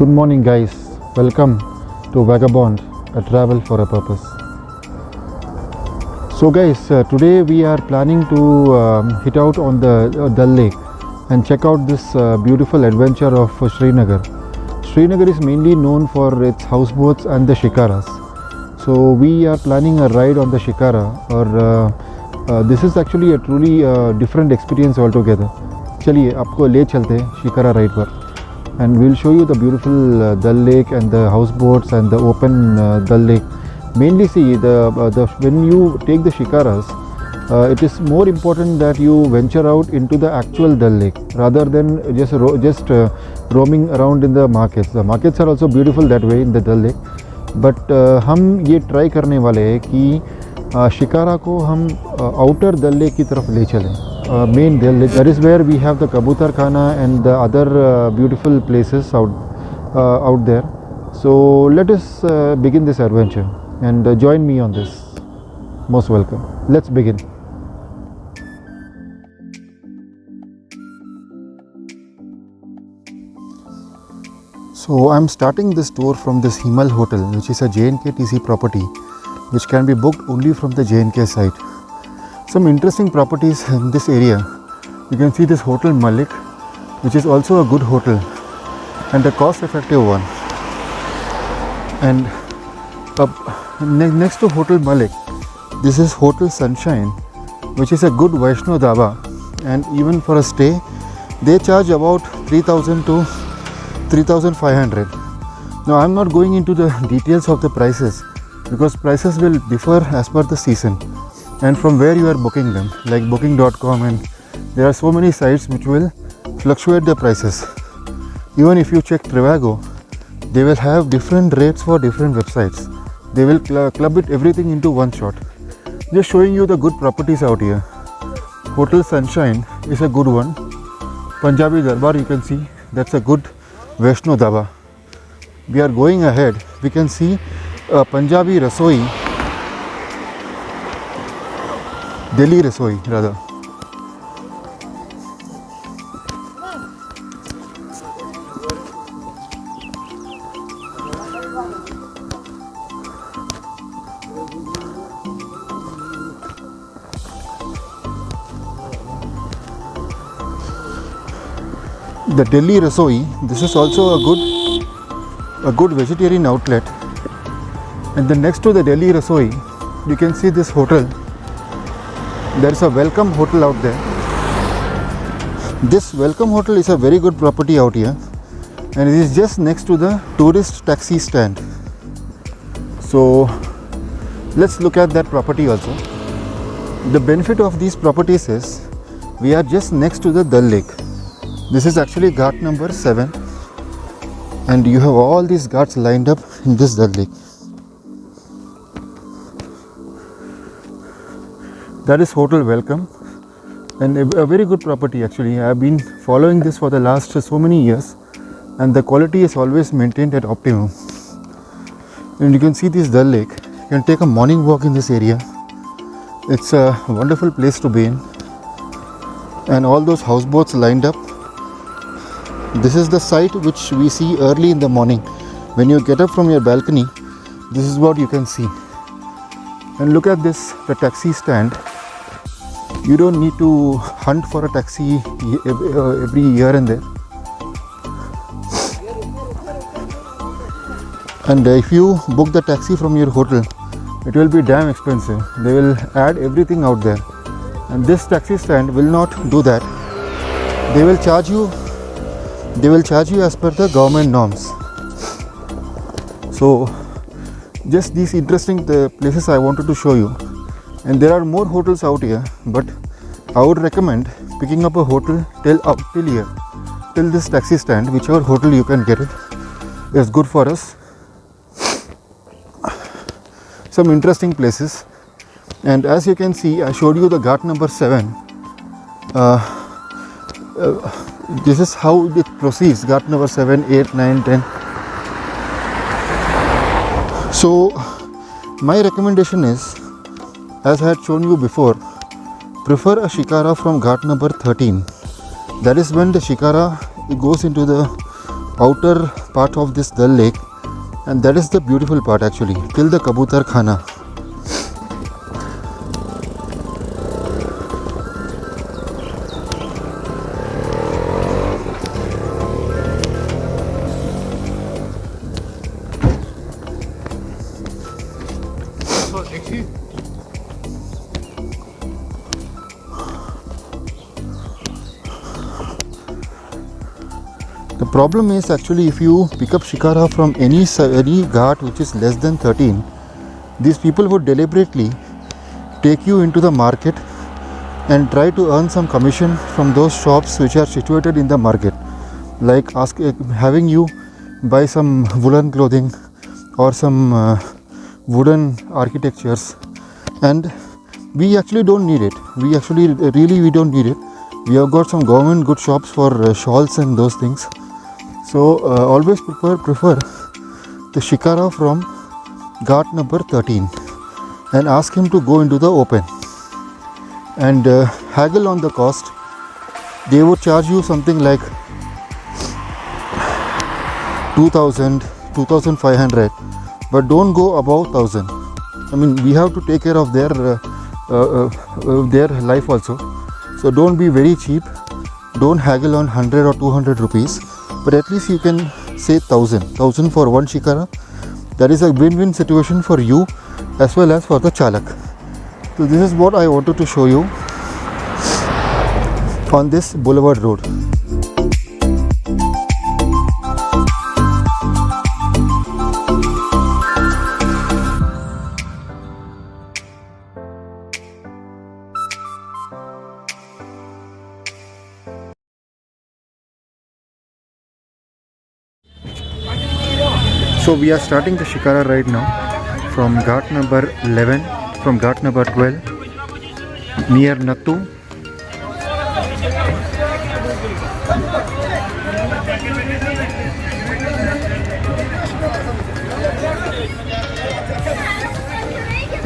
Good morning guys, welcome to Vagabond, a travel for a purpose. So guys, today we are planning to hit out on the Dal Lake and check out this beautiful adventure of Srinagar. Srinagar is mainly known for its houseboats and the Shikaras. So we are planning a ride on the Shikara, or this is actually a truly different experience altogether. चलिए आपको ले चलते हैं shikara ride पर, and we'll show you the beautiful Dal Lake and the houseboats and the open Dal Lake. Mainly see when you take the Shikaras, it is more important that you venture out into the actual Dal Lake rather than just roaming around in the markets. The markets are also beautiful that way in the Dal Lake, but हम ये try करने वाले हैं कि शिकारा को हम outer Dal Lake की तरफ ले चलें. Main Dal Lake, that is where we have the Kabootar Khana and the other beautiful places out there. So let us begin this adventure and join me on this. Most welcome. Let's begin. So I'm starting this tour from this Himal Hotel, which is a JNKTC property, which can be booked only from the JNK site. Some interesting properties in this area. You can see this Hotel Malik, which is also a good hotel and a cost-effective one. And next to Hotel Malik, this is Hotel Sunshine, which is a good Vaishno Dhaba, and even for a stay, they charge about 3,000 to 3,500. Now I'm not going into the details of the prices because prices will differ as per the season and from where you are booking them, like booking.com, and there are so many sites which will fluctuate the prices. Even if you check Trivago, they will have different rates for different websites. They will club it everything into one shot. Just showing you the good properties out here. Hotel Sunshine is a good one. Punjabi Darbar, you can see, that's a good Vaishno Dhaba. We are going ahead. We can see Punjabi Rasoi, Delhi Rasoi rather. The Delhi Rasoi, this is also a good vegetarian outlet. And then next to the Delhi Rasoi, you can see this hotel. There is a Welcome Hotel out there. This Welcome Hotel is a very good property out here, and it is just next to the tourist taxi stand. So let's look at that property also. The benefit of these properties is we are just next to the Dal Lake. This is actually Ghat number 7, and you have all these ghats lined up in this Dal Lake. That is Hotel Welcome, and a very good property actually. I have been following this for the last so many years, and the quality is always maintained at optimum. And you can see this Dal Lake. You can take a morning walk in this area. It's a wonderful place to be in, and all those houseboats lined up. This is the site which we see early in the morning. When you get up from your balcony, this is what you can see. And look at this, the taxi stand. You don't need to hunt for a taxi every year and there. And if you book the taxi from your hotel, it will be damn expensive. They will add everything out there. And this taxi stand will not do that. They will charge you as per the government norms. So just these interesting places I wanted to show you, and there are more hotels out here, but I would recommend picking up a hotel till this taxi stand. Whichever hotel you can get it is good for us. Some interesting places, and as you can see, I showed you the Ghat number 7. This is how it proceeds: Ghat number 7, 8, 9, 10. So my recommendation is, as I had shown you before, prefer a Shikara from Ghat number 13. That is when the Shikara goes into the outer part of this Dal Lake, and that is the beautiful part actually, till the Kabootar Khana. The problem is actually, if you pick up Shikara from any ghat which is less than 13, these people would deliberately take you into the market and try to earn some commission from those shops which are situated in the market, like having you buy some woolen clothing or some wooden architectures, and we actually don't need it. We don't need it. We have got some government good shops for shawls and those things. So always prefer the Shikara from Ghat number 13 and ask him to go into the open and haggle on the cost. They would charge you something like 2000, 2500, but don't go above 1000. I mean, we have to take care of their life also. So don't be very cheap. Don't haggle on 100 or 200 rupees, but at least you can say 1000 for one Shikara. That is a win-win situation for you as well as for the Chalak. So this is what I wanted to show you on this Boulevard Road. So we are starting the Shikara right now from Ghat number 11, from Ghat number 12, near Nattu.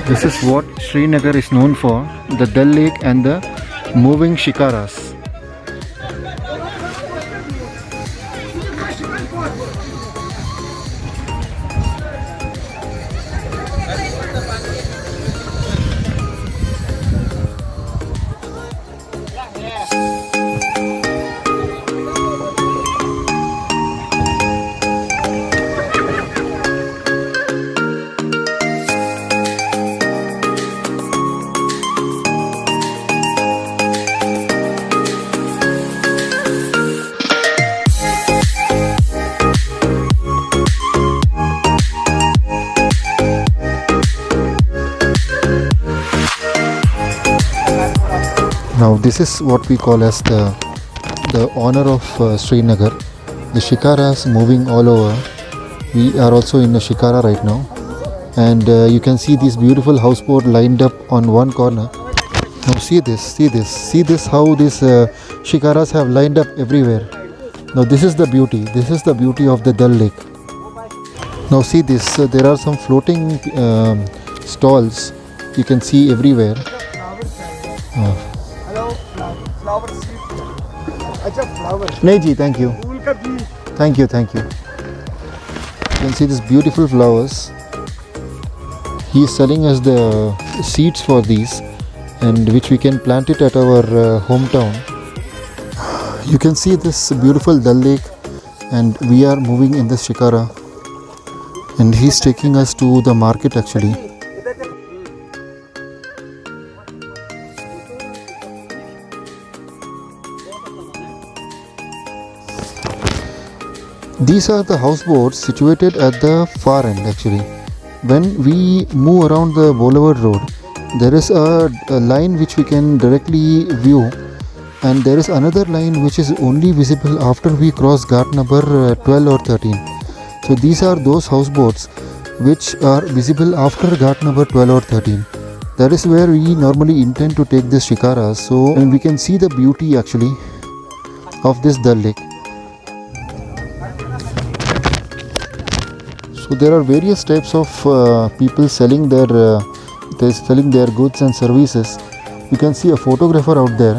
This is what Srinagar is known for, the Dal Lake and the moving Shikaras. Now this is what we call as the honor of Srinagar. The Shikaras moving all over. We are also in a Shikara right now, and you can see this beautiful houseboat lined up on one corner. Now see this how these Shikaras have lined up everywhere. Now this is the beauty of the Dal Lake. Now see this, there are some floating stalls you can see everywhere. नहीं जी, thank you. Thank you. You can see these beautiful flowers. He is selling us the seeds for these, and which we can plant it at our hometown. You can see this beautiful Dal Lake, and we are moving in the Shikara, and he's taking us to the market actually. These are the houseboats situated at the far end actually. When we move around the Boulevard Road, there is a line which we can directly view, and there is another line which is only visible after we cross Ghat number 12 or 13. So these are those houseboats which are visible after Ghat number 12 or 13. That is where we normally intend to take this Shikaras. So and we can see the beauty actually of this Dal Lake. So there are various types of people selling their goods and services. You can see a photographer out there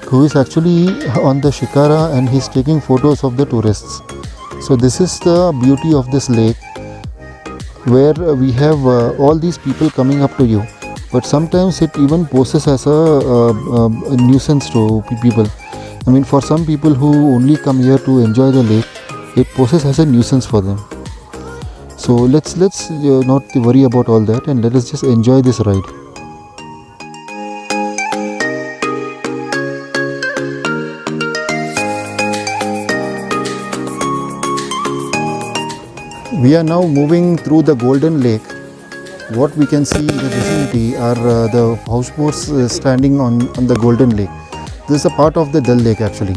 who is actually on the Shikara, and he's taking photos of the tourists. So this is the beauty of this lake, where we have all these people coming up to you, but sometimes it even poses as a nuisance to people. I mean, for some people who only come here to enjoy the lake, it poses as a nuisance for them. So let's not worry about all that, and let us just enjoy this ride. We are now moving through the Golden Lake. What we can see in the vicinity are the houseboats standing on the Golden Lake. This is a part of the Dal Lake actually.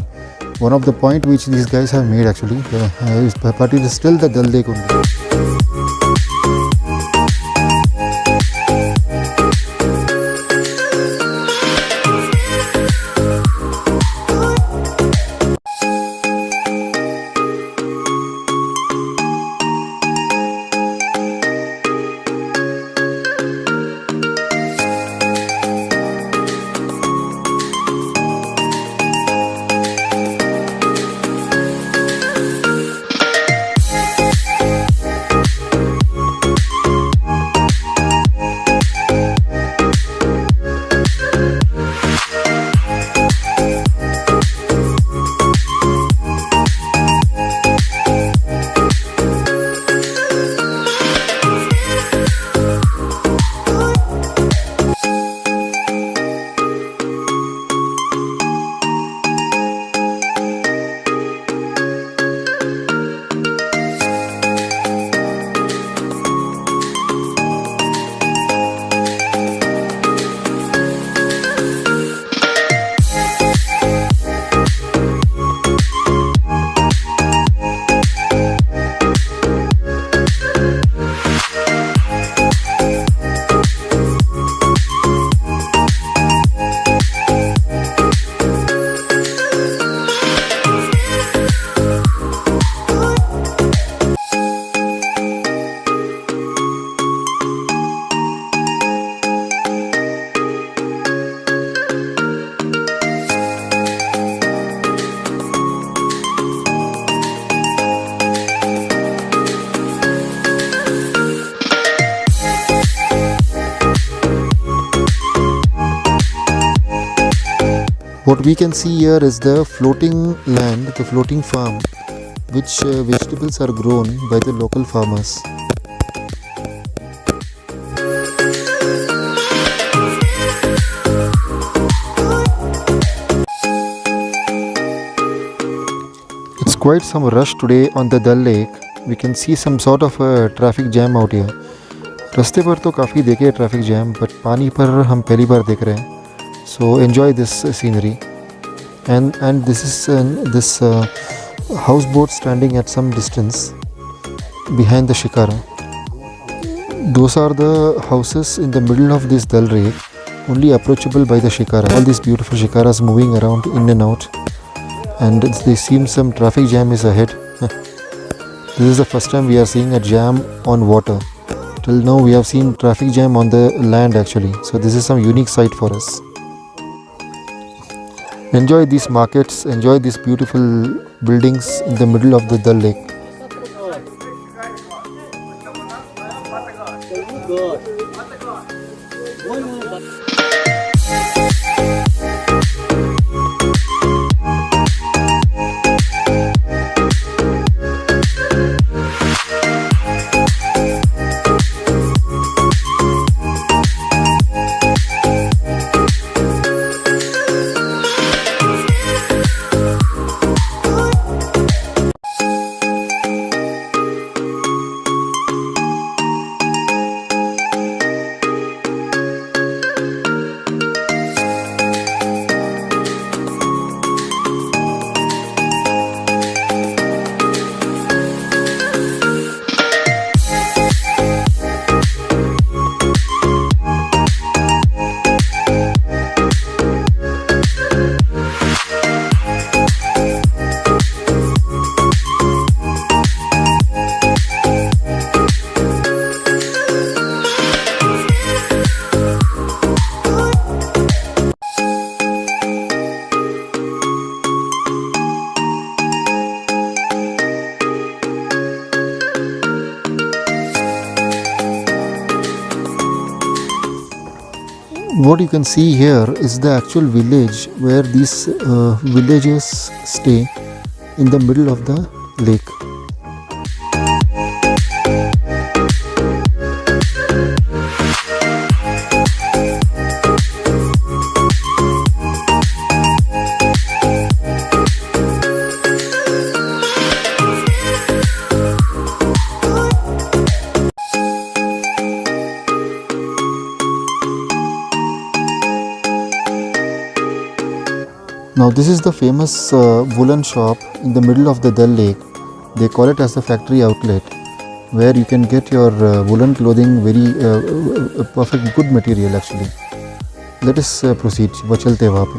One of the point which these guys have made actually, but it is still the Dal Lake only. What we can see here is the floating land, the floating farm, which vegetables are grown by the local farmers. It's quite some rush today on the Dal Lake. We can see some sort of a traffic jam out here. रास्ते पर तो काफ़ी देखे traffic jam, but पानी पर हम पहली बार देख रहे हैं. So enjoy this scenery, and this is this houseboat standing at some distance behind the Shikara. Those are the houses in the middle of this Dal Lake, only approachable by the Shikara. All these beautiful Shikaras moving around in and out, and they seem some traffic jam is ahead. This is the first time we are seeing a jam on water. Till now we have seen traffic jam on the land actually, so this is some unique sight for us. Enjoy these markets, enjoy these beautiful buildings in the middle of the Dal Lake. What you can see here is the actual village where these villagers stay in the middle of the lake. Now this is the famous woolen shop in the middle of the Dal Lake. They call it as the factory outlet, where you can get your woolen clothing very perfect, good material actually. Let us proceed. Chalte wahan pe.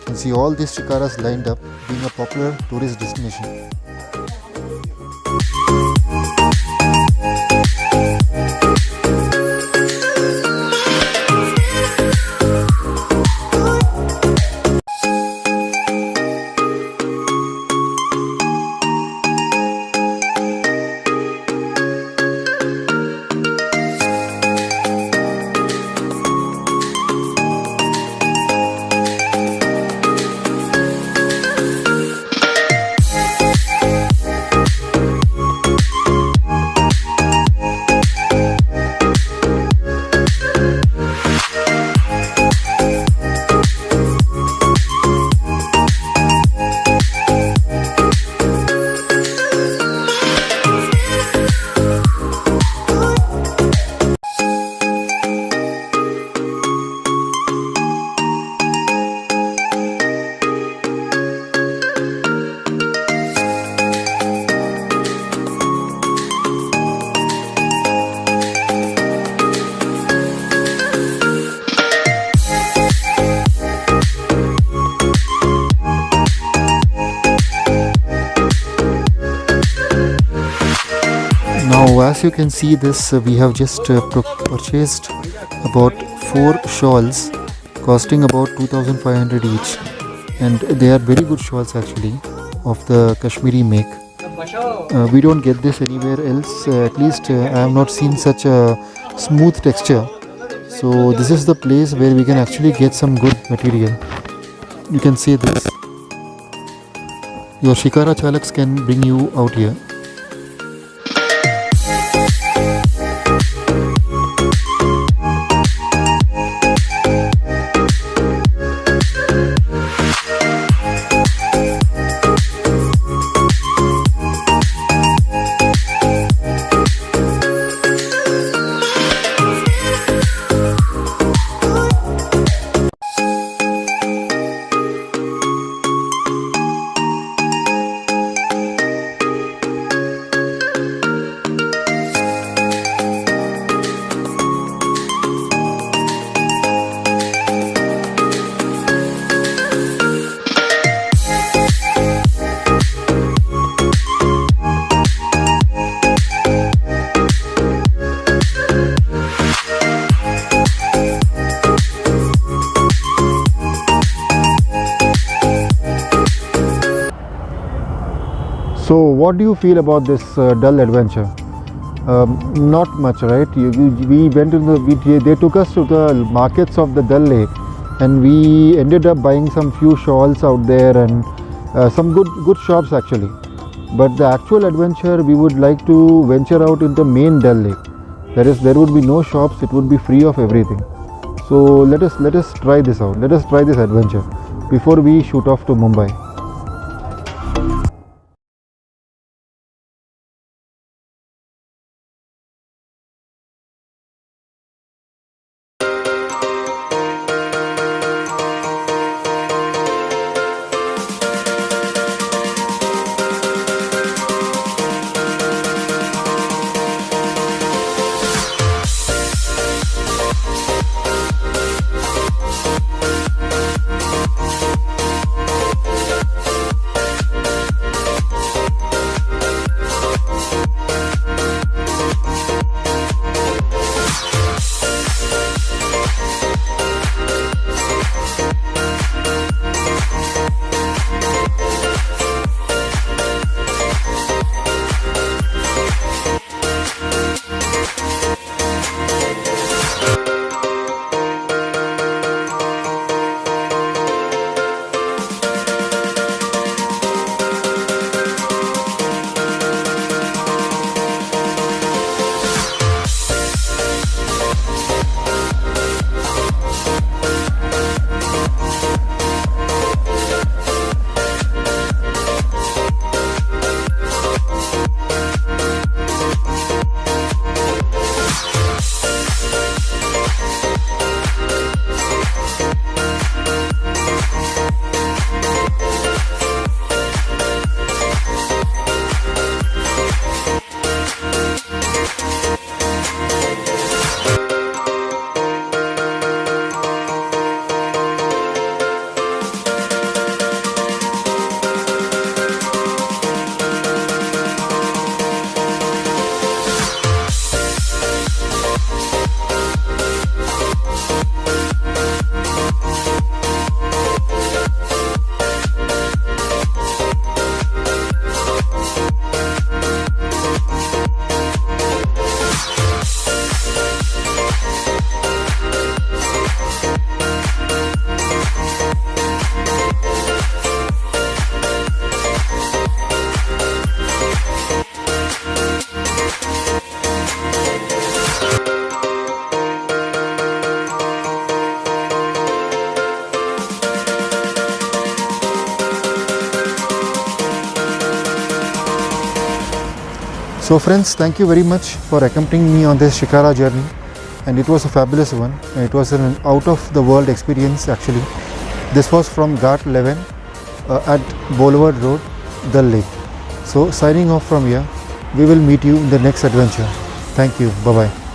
You can see all these shikaras lined up, being a popular tourist destination. Now as you can see this, we have just purchased about 4 shawls costing about 2500 each, and they are very good shawls actually of the Kashmiri make. We don't get this anywhere else, at least I have not seen such a smooth texture. So this is the place where we can actually get some good material. You can see this. Your Shikara chalaks can bring you out here. So what do you feel about this Dal adventure? Not much, right? We went to they took us to the markets of the Dal Lake, and we ended up buying some few shawls out there and some good shops actually. But the actual adventure, we would like to venture out in the main Dal Lake. There would be no shops. It would be free of everything. So let us try this out. Let us try this adventure before we shoot off to Mumbai. So friends, thank you very much for accompanying me on this Shikara journey, and it was a fabulous one. It was an out of the world experience actually. This was from Ghat 11 at Boulevard Road, Dal Lake. So signing off from here, we will meet you in the next adventure. Thank you. Bye bye.